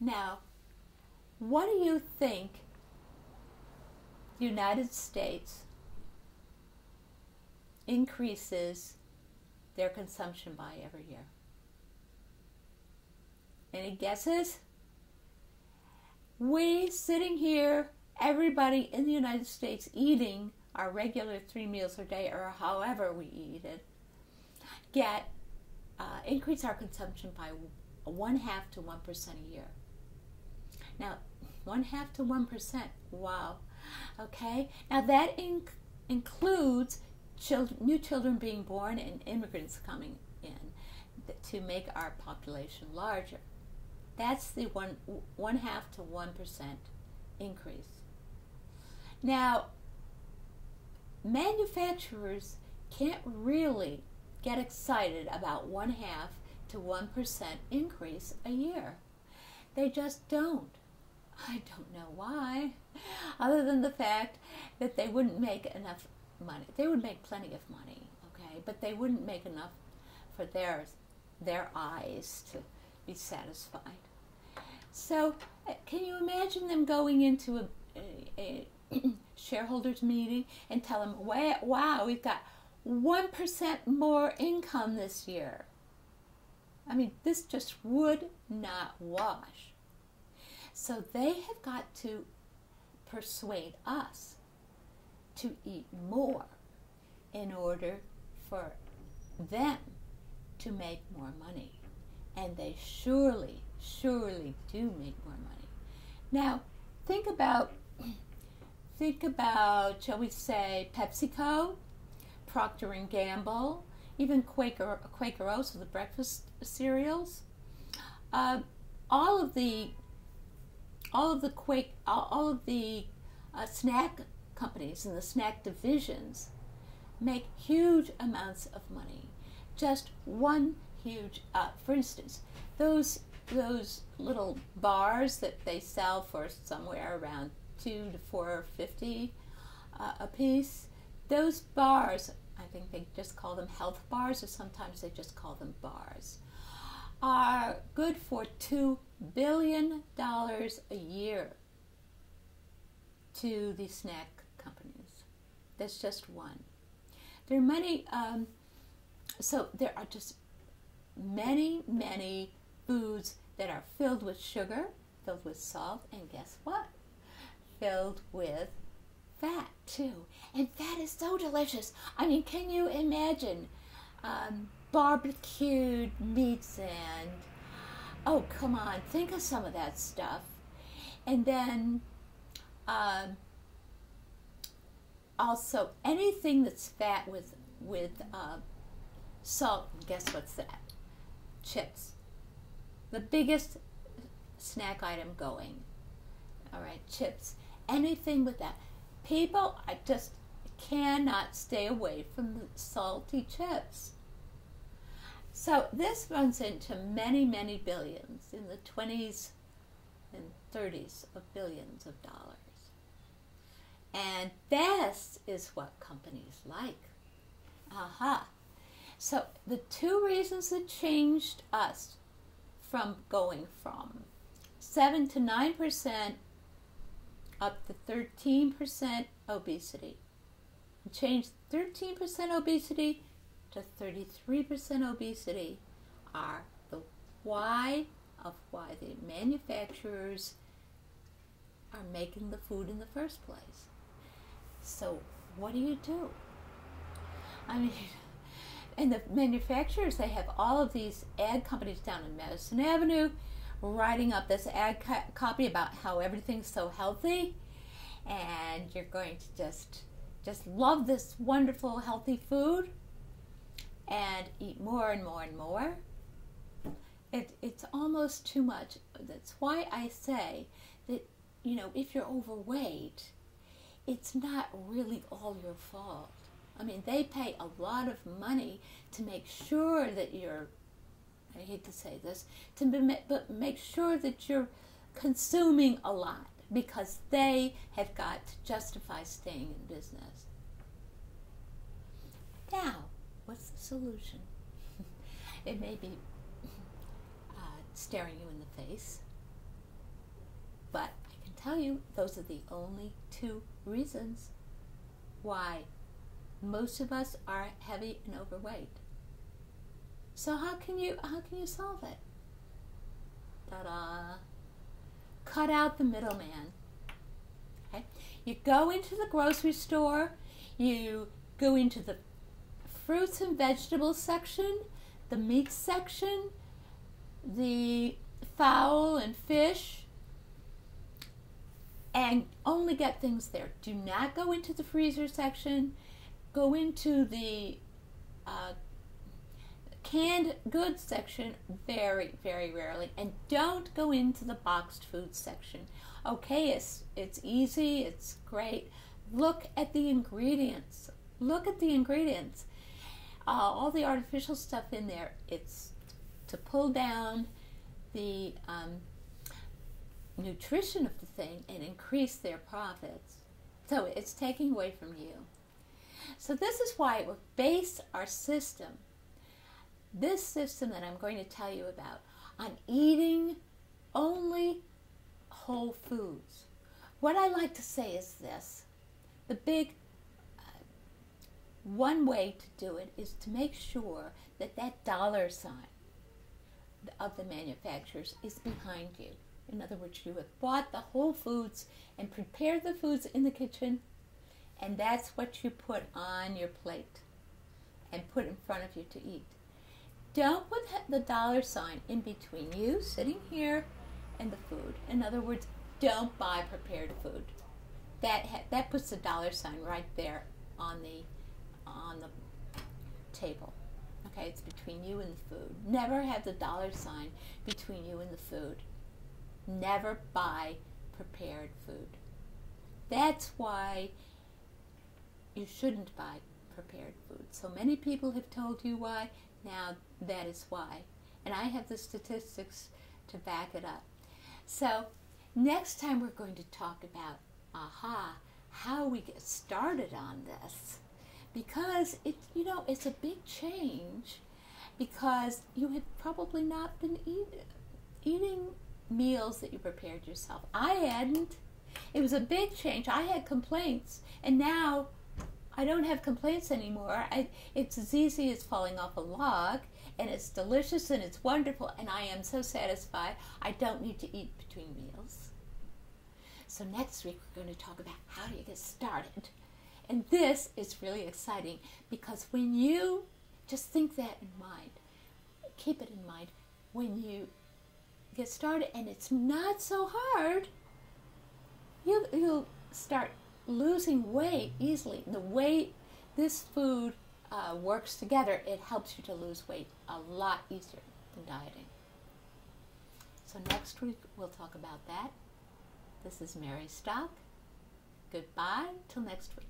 Now, what do you think the United States increases their consumption by every year? Any guesses? We sitting here, everybody in the United States eating our regular 3 meals a day, or however we eat it, increase our consumption by 1/2 to 1% a year. Now, 1/2 to 1%. Wow. Okay. Now that includes new children being born and immigrants coming in to make our population larger. That's the 1/2 to 1% increase. Now, manufacturers can't really get excited about 1/2 to 1% increase a year. They just don't. I don't know why, other than the fact that they wouldn't make enough money. They would make plenty of money, okay, but they wouldn't make enough for their eyes to be satisfied. So, can you imagine them going into a shareholders meeting and tell them, wow, we've got 1% more income this year? I mean, this just would not wash. So they have got to persuade us to eat more in order for them to make more money. And they surely do make more money. Now, think about, shall we say, PepsiCo, Procter & Gamble, even Quaker Oats, the breakfast cereals. All of the snack companies and the snack divisions make huge amounts of money. Just one huge, for instance, those little bars that they sell for somewhere around $2 to $4.50 a piece. Those bars, I think they just call them health bars, or sometimes they just call them bars, are good for $2 billion a year to the snack companies. That's just one. There are many, so there are just many foods that are filled with sugar, filled with salt, and guess what? Filled with fat too. And fat is so delicious. I mean, can you imagine barbecued meats and, oh, come on, think of some of that stuff. And then also anything that's fat with salt, guess what's that? Chips. The biggest snack item going. All right, chips. Anything with that. People, I just cannot stay away from the salty chips. So this runs into many billions, in the 20s and 30s of billions of dollars. And this is what companies like. Aha. So the two reasons that changed us from going from 7 to 9% up to 13% obesity. Changed 13% obesity to 33% obesity are the why of why the manufacturers are making the food in the first place. So what do? I mean, and the manufacturers, they have all of these ad companies down in Madison Avenue writing up this ad copy about how everything's so healthy, and you're going to just love this wonderful healthy food and eat more and more and more. It's almost too much. That's why I say that, you know, if you're overweight, it's not really all your fault. I mean, they pay a lot of money to make sure that you're, I hate to say this, but make sure that you're consuming a lot, because they have got to justify staying in business. Now, what's the solution? It may be staring you in the face, tell you, those are the only two reasons why most of us are heavy and overweight. So how can you solve it? Ta-da! Cut out the middleman. Okay? You go into the grocery store, you go into the fruits and vegetables section, the meat section, the fowl and fish, and only get things there. Do not go into the freezer section. Go into the canned goods section very, very rarely, and don't go into the boxed food section. Okay, it's easy, it's great. Look at the ingredients. Look at the ingredients. All the artificial stuff in there, it's to pull down the nutrition of the thing and increase their profits. So it's taking away from you. So this is why we base our system, this system that I'm going to tell you about, on eating only whole foods. What I like to say is this: the big one way to do it is to make sure that that dollar sign of the manufacturers is behind you. In other words, you have bought the whole foods and prepared the foods in the kitchen, and that's what you put on your plate and put in front of you to eat. Don't put the dollar sign in between you sitting here and the food. In other words, don't buy prepared food. That puts the dollar sign right there on the table. Okay, it's between you and the food. Never have the dollar sign between you and the food. Never buy prepared food. That's why you shouldn't buy prepared food. So many people have told you why. Now that is why. And I have the statistics to back it up. So next time we're going to talk about, how we get started on this. Because it's a big change, because you had probably not been eating meals that you prepared yourself. I hadn't. It was a big change. I had complaints, and now I don't have complaints anymore. It's as easy as falling off a log, and it's delicious and it's wonderful, and I am so satisfied. I don't need to eat between meals. So next week we're going to talk about how do you get started. And this is really exciting, because when you just think that in mind, keep it in mind, when you get started and it's not so hard, you'll start losing weight easily. The way this food works together, it helps you to lose weight a lot easier than dieting. So next week we'll talk about that. This is Mary Stock. Goodbye till next week.